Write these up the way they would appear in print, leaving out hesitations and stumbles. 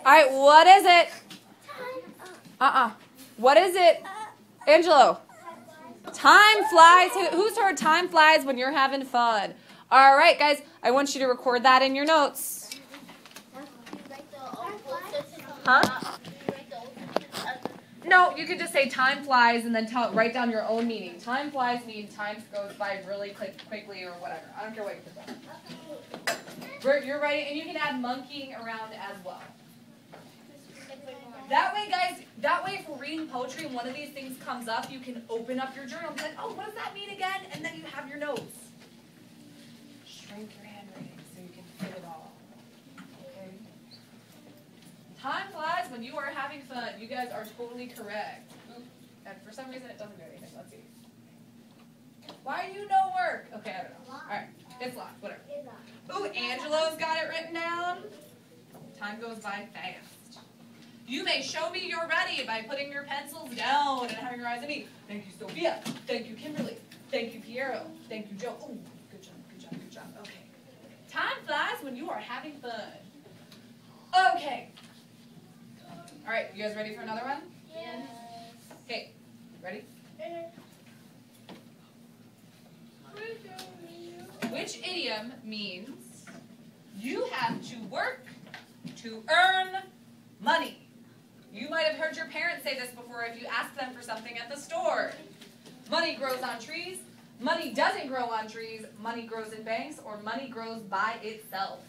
All right, what is it? What is it? Angelo. Time flies. Who's heard time flies when you're having fun? All right, guys, I want you to record that in your notes. Huh? No, you can just say time flies and then write down your own meaning. Time flies means time goes by really quickly or whatever. I don't care what you put down. You're writing, and you can add monkeying around as well. That way, guys, if we're reading poetry and one of these things comes up, you can open up your journal and be like, oh, what does that mean again? And then you have your notes. Shrink your handwriting so you can fit it all. Okay? Time flies when you are having fun. You guys are totally correct. And for some reason, it doesn't do anything. Let's see. Why do you no work? Okay, I don't know. All right, it's locked. Whatever. Ooh, Angelo's got it written down. Time goes by fast. You may show me you're ready by putting your pencils down and having your eyes on me. Thank you, Sophia. Thank you, Kimberly. Thank you, Piero. Thank you, Joe. Oh, good job, good job, good job. Okay. Time flies when you are having fun. Okay. All right, you guys ready for another one? Yes. Okay, ready? Which idiom means you have to work to earn money? You might have heard your parents say this before if you ask them for something at the store. Money grows on trees. Money doesn't grow on trees. Money grows in banks, or money grows by itself.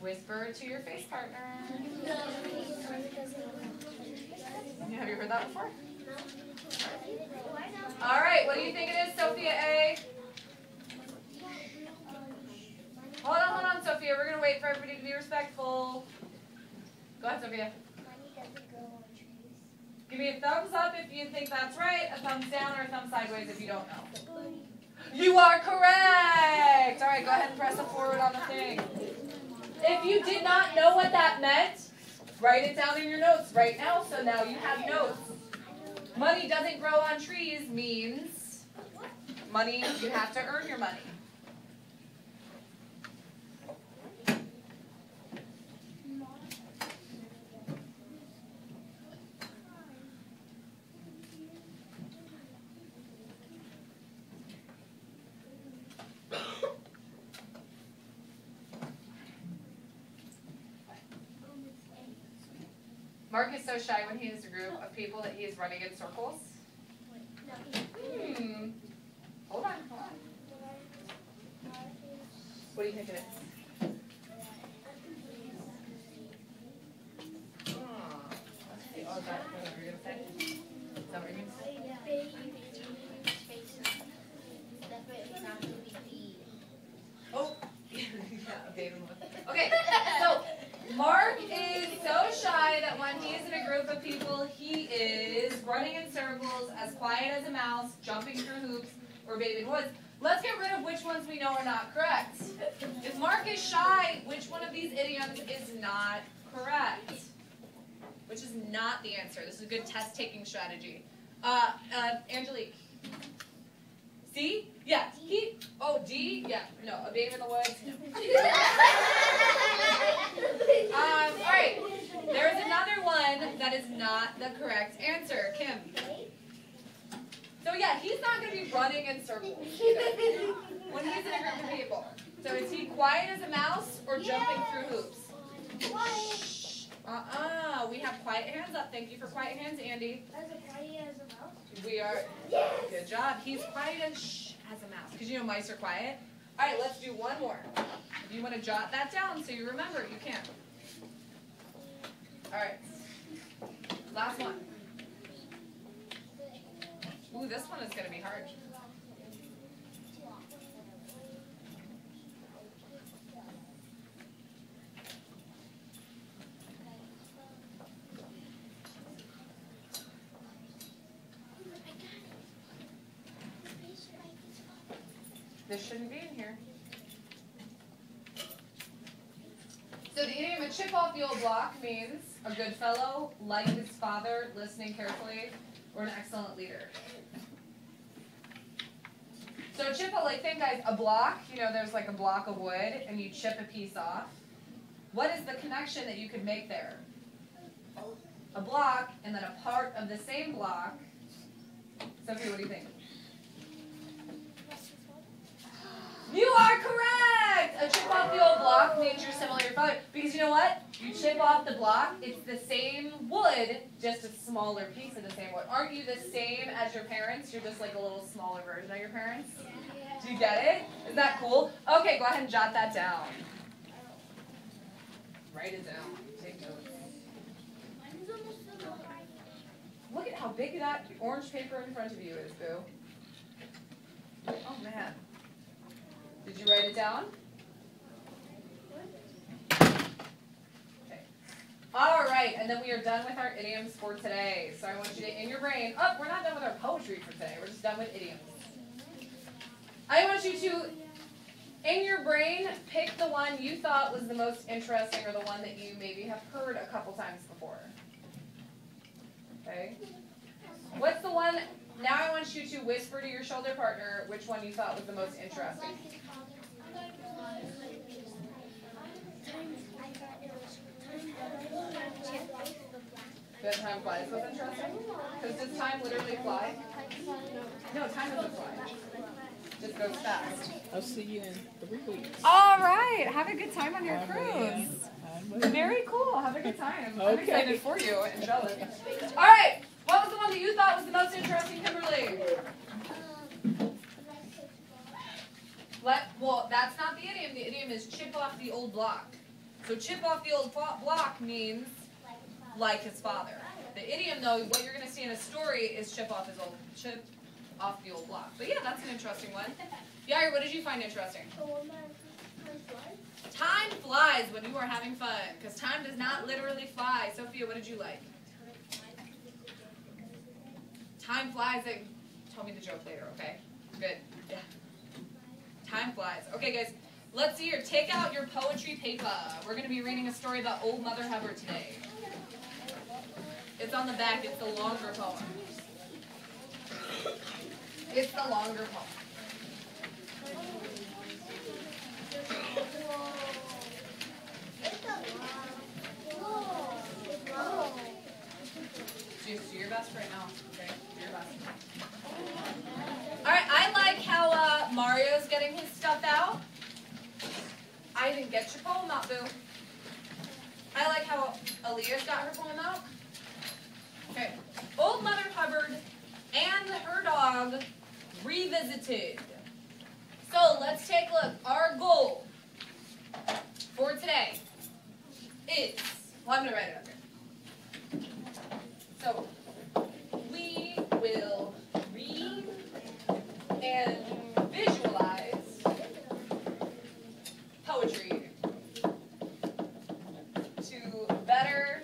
Whisper to your face partner. Have you heard that before? All right, what do you think it is, Sophia A? Hold on, Sophia. We're going to wait for everybody to be respectful. Go ahead, Sophia. Money doesn't grow on trees. Give me a thumbs up if you think that's right, a thumbs down, or a thumbs sideways if you don't know. You are correct! All right, go ahead and press it forward on the thing. If you did not know what that meant, write it down in your notes right now, so now you have notes. Money doesn't grow on trees means money, you have to earn your money. Mark is so shy when he has a group of people that he is running in circles. Hold on. What do you think it is? Oh, that's what you were going to say? Is that what you're going to say? Oh, yeah, okay, so Mark is so shy that when he is in a group of people, he is running in circles, as quiet as a mouse, jumping through hoops, or bathing in woods. Let's get rid of which ones we know are not correct. If Mark is shy, which one of these idioms is not correct? Which is not the answer. This is a good test-taking strategy. Angelique. C? Yeah. D? Yeah. No. A babe in the woods? No. All right. There is another one that is not the correct answer. Kim. So yeah, he's not going to be running in circles either when he's in a group of people. So is he quiet as a mouse or jumping through hoops? We have quiet hands up. Thank you for quiet hands, Andy. As quiet as a mouse? We are. Yes. Good job. He's quiet as a mouse. Because you know mice are quiet. All right, let's do one more. If you want to jot that down so you remember it, you can. All right. Last one. Ooh, this one is going to be hard. This shouldn't be in here. So the idiom a chip off the old block means a good fellow, like his father, listening carefully, or an excellent leader. So chip, like think guys, a block, you know, there's like a block of wood and you chip a piece off. What is the connection that you could make there? A block and then a part of the same block. Sophie, what do you think? You are correct! A chip off the old block means you're similar to your father. Because you know what? You chip off the block, it's the same wood, just a smaller piece of the same wood. Aren't you the same as your parents? You're just like a little smaller version of your parents? Do you get it? Isn't that cool? Okay, go ahead and jot that down. Write it down. Take notes. Look at how big that orange paper in front of you is, Boo. Oh, man. Did you write it down? Okay. All right, and then we are done with our idioms for today. So I want you to, in your brain, oh, we're not done with our poetry for today. We're just done with idioms. I want you to, in your brain, pick the one you thought was the most interesting or the one that you maybe have heard a couple times before. Okay? What's the one, now I want you to whisper to your shoulder partner which one you thought was the most interesting. That time flies was interesting? Because does time literally fly? No, time doesn't fly. Just goes fast. I'll see you in 3 weeks. All right. Have a good time on your cruise. Yeah. Very cool. Have a good time. I'm Okay. excited for you and jealous. All right. What was the one that you thought was the most interesting, Kimberly? Well, that's not the idiom. The idiom is chip off the old block. So chip off the old block means like his father. The idiom, though, what you're going to see in a story is chip off the old block. But yeah, that's an interesting one. Yair, what did you find interesting? Time flies when you are having fun, because time does not literally fly. Sophia, what did you like? Time flies. Tell me the joke later, okay? Good. Yeah. Time flies. Okay, guys, let's see here. Take out your poetry paper. We're going to be reading a story about Old Mother Hubbard today. It's on the back. It's the longer poem. It's the longer poem. Just do your best right now, okay? Do your best. Alright, I like how Mario's getting his stuff out. I didn't get your poem out, Boo. I like how Aaliyah's got her poem out. Okay. Old Mother Hubbard and her dog revisited. So let's take a look. Our goal for today is, well, I'm going to write it up here. So we will read and visualize poetry to better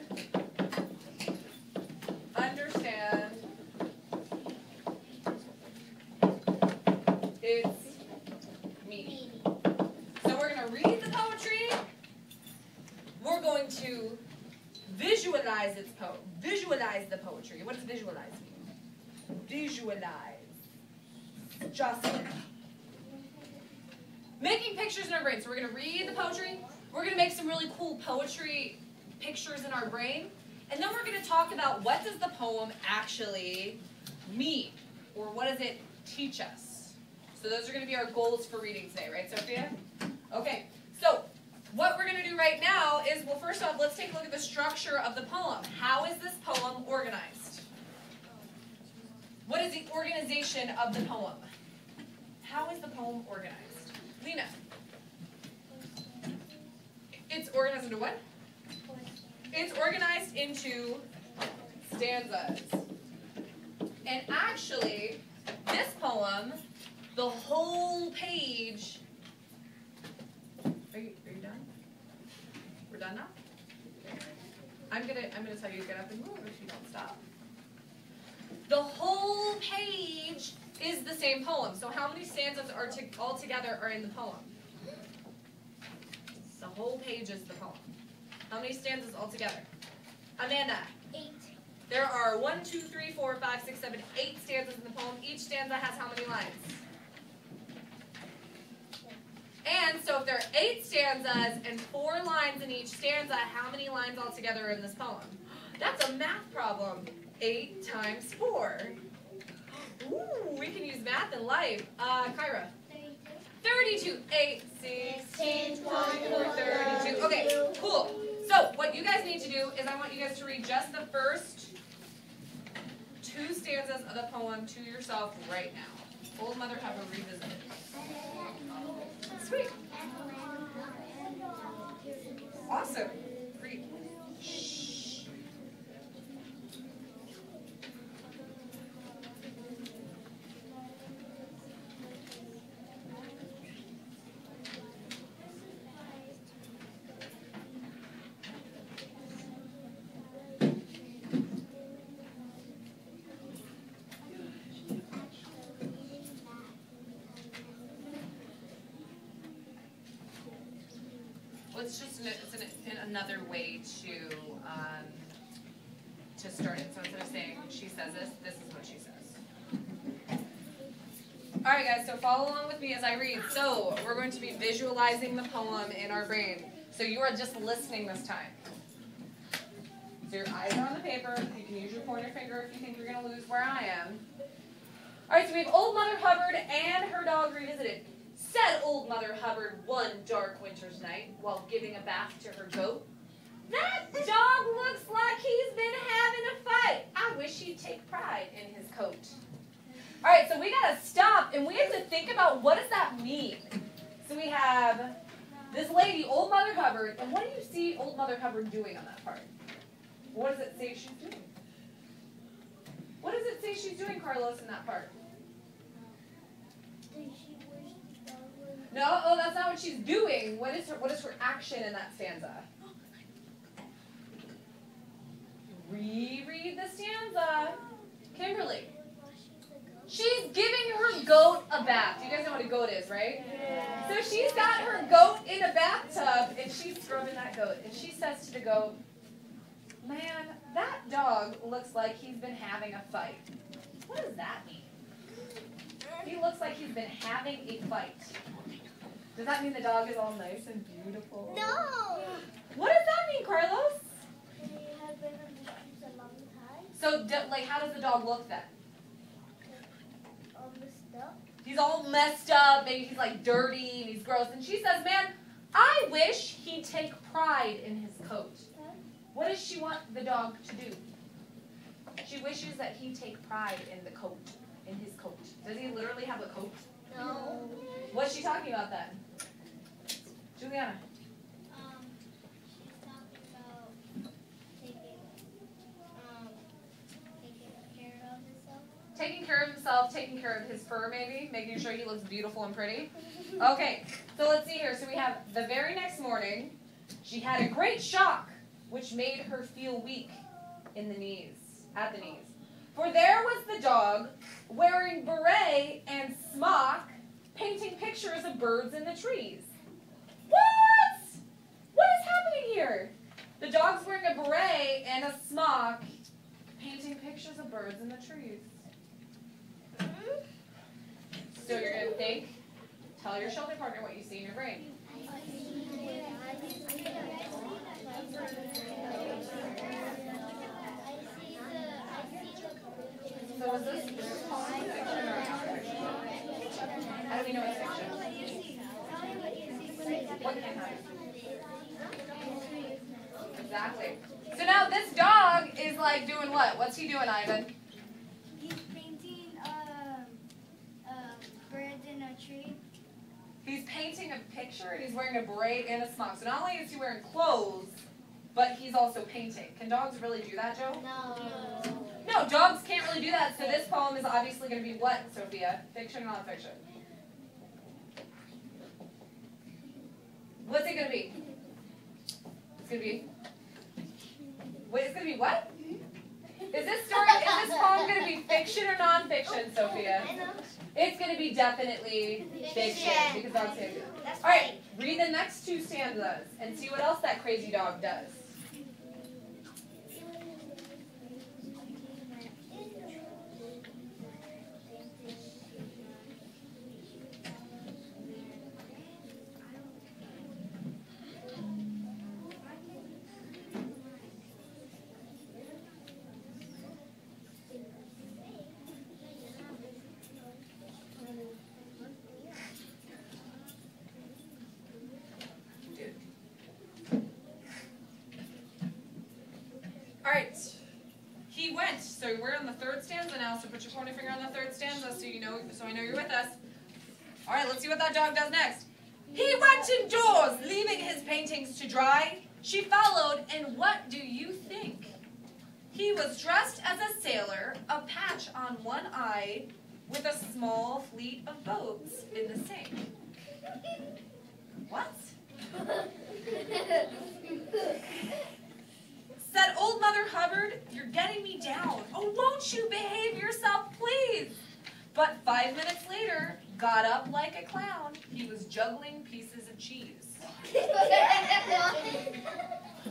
understand its meaning. So we're going to read the poetry. We're going to visualize visualize the poetry. What does visualize mean? Visualize. Justin. Making pictures in our brain. So we're going to read the poetry. We're going to make some really cool poetry pictures in our brain. And then we're going to talk about what does the poem actually mean? Or what does it teach us? So those are going to be our goals for reading today, right, Sophia? Okay, so what we're going to do right now is, well, first off, let's take a look at the structure of the poem. How is this poem organized? What is the organization of the poem? How is the poem organized? Lena. It's organized into what? It's organized into stanzas. And actually, this poem, the whole page. Are you done? We're done now? I'm gonna tell you to get up and move if you don't stop. The whole page is the same poem. So how many stanzas are all together are in the poem? The whole page is the poem. How many stanzas all together? Amanda. 8. There are 1, 2, 3, 4, 5, 6, 7, 8 stanzas in the poem. Each stanza has how many lines? And so if there are 8 stanzas and 4 lines in each stanza, how many lines altogether are in this poem? That's a math problem. 8 times 4. Ooh, we can use math in life. Kyra. 32. 8, 16, 24, 32. Okay, cool. So what you guys need to do is I want you guys to read just the first 2 stanzas of the poem to yourself right now. Old Mother Hubbard Revisited. Sweet. Awesome. Read. It's another way to start it. So instead of saying she says this, this is what she says. All right, guys. So follow along with me as I read. So we're going to be visualizing the poem in our brain. So you are just listening this time. So your eyes are on the paper. You can use your pointer finger if you think you're going to lose where I am. All right. So we have Old Mother Hubbard and her dog revisited. Said Old Mother Hubbard one dark winter's night while giving a bath to her goat, "That dog looks like he's been having a fight. I wish he'd take pride in his coat." All right, so we got to stop and we have to think about what does that mean. So we have this lady, Old Mother Hubbard, and what do you see Old Mother Hubbard doing on that part? What does it say she's doing? What does it say she's doing, Carlos, in that part? No, oh, that's not what she's doing. What is her action in that stanza? Reread the stanza. Kimberly. She's giving her goat a bath. You guys know what a goat is, right? Yeah. So she's got her goat in a bathtub, and she's scrubbing that goat. And she says to the goat, "Man, that dog looks like he's been having a fight." What does that mean? He looks like he's been having a fight. Does that mean the dog is all nice and beautiful? No! What does that mean, Carlos? He has been on the streets a long time. So, like, how does the dog look then? All messed up. He's all messed up, maybe he's like dirty and he's gross. And she says, "Man, I wish he'd take pride in his coat." What does she want the dog to do? She wishes that he take pride in the coat, in his coat. Does he literally have a coat? No. What's she talking about then? Juliana. She's talking about taking care of himself. Taking care of himself, taking care of his fur maybe, making sure he looks beautiful and pretty. Okay, so let's see here. So we have the very next morning, she had a great shock, which made her feel weak in the knees, at the knees. For there was the dog, wearing beret and smock, painting pictures of birds in the trees. What? What is happening here? The dog's wearing a beret and a smock, painting pictures of birds in the trees. So you're going to think, tell your shelter partner what you see in your brain. So is this fiction or non-fiction? How do we know it's fiction? What can happen? Exactly. So now this dog is like doing what? What's he doing, Ivan? He's painting birds in a tree. He's painting a picture and he's wearing a beret and a smock. So not only is he wearing clothes, but he's also painting. Can dogs really do that, Joe? No. No, dogs can't really do that. So this poem is obviously going to be what, Sophia? Fiction or non-fiction? What's it going to be? It's going to be... Wait, it's going to be what? Is this poem going to be fiction or non-fiction, Sophia? It's going to be definitely fiction because dogs can't do it. All right, read the next 2 stanzas and see what else that crazy dog does. right. He went. So we're on the third stanza now. So put your pointer finger on the third stanza so you know. So I know you're with us. All right. Let's see what that dog does next. He went indoors, leaving his paintings to dry. She followed, and what do you think? He was dressed as a sailor, a patch on one eye, with a small fleet of boats in the same. What? Said Old Mother Hubbard, you're getting me down. Oh, won't you behave yourself, please? But 5 minutes later, got up like a clown. He was juggling pieces of cheese. All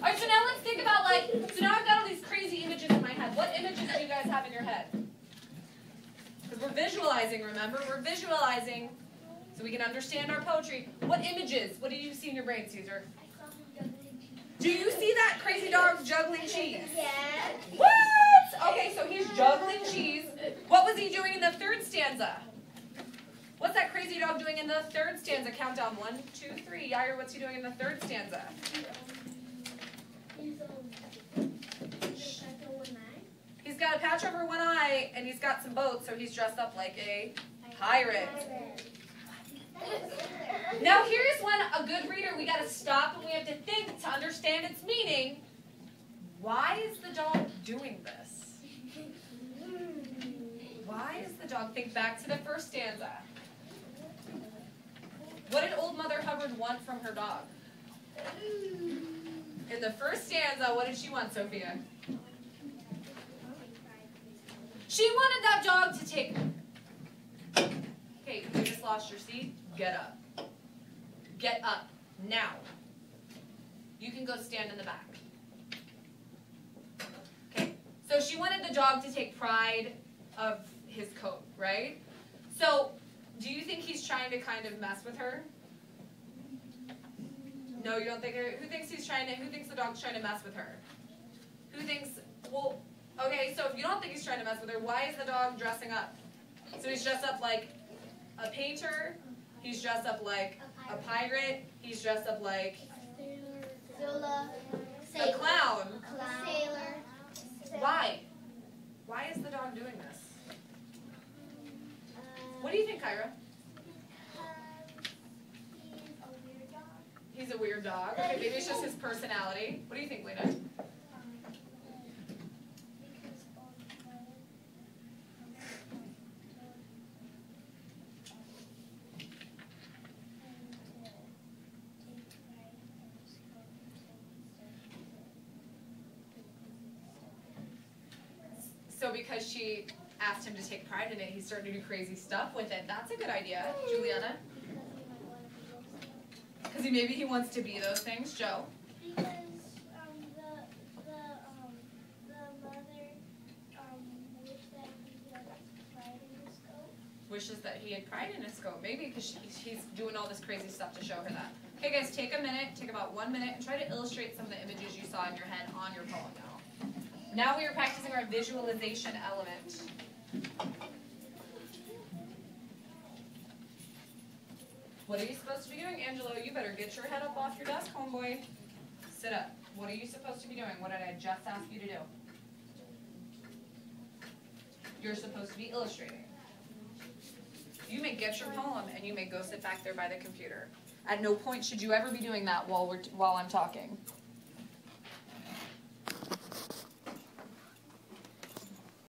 right, so now let's think about so now I've got all these crazy images in my head. What images do you guys have in your head? Because we're visualizing, remember? We're visualizing so we can understand our poetry. What images? What do you see in your brain, Caesar? I saw him juggling cheese. Do you see that crazy dog juggling cheese? Yeah. What? Okay, so he's juggling cheese. What was he doing in the third stanza? What's that crazy dog doing in the third stanza? Count down 1, 2, 3. Yair, what's he doing in the third stanza? He's got a patch over one eye, and he's got some boats, so he's dressed up like a pirate. Now here's when a good reader, we got to stop and we have to think to understand its meaning. Why is the dog doing this? Why is the dog? Think back to the first stanza. What did Old Mother Hubbard want from her dog? In the first stanza, what did she want, Sophia? She wanted that dog to take... Okay, you just lost your seat. Get up. Get up. Now. You can go stand in the back. Okay, so she wanted the dog to take pride of his coat, right? So, do you think he's trying to kind of mess with her? No, you don't think? Who thinks the dog's trying to mess with her? Who thinks, well, okay, so if you don't think he's trying to mess with her, why is the dog dressing up? So he's dressed up like a painter, he's dressed up like a pirate, he's dressed up like Zula. a clown. Sailor. Why? Why is the dog doing this? What do you think, Kyra? He's a weird dog. Okay, maybe it's just his personality. What do you think, Lena? So because she asked him to take pride in it, he started to do crazy stuff with it. That's a good idea, Juliana. Because maybe he wants to be those things, Joe. Because the mother wishes that he had pride in his coat. Wishes that he had pride in his coat. Maybe because he's doing all this crazy stuff to show her that. Okay, guys, take a minute, take about 1 minute, and try to illustrate some of the images you saw in your head on your poem now. Now we are practicing our visualization element. What are you supposed to be doing, Angelo? You better get your head up off your desk, homeboy. Sit up. What are you supposed to be doing? What did I just ask you to do? You're supposed to be illustrating. You may get your poem and you may go sit back there by the computer. At no point should you ever be doing that while I'm talking.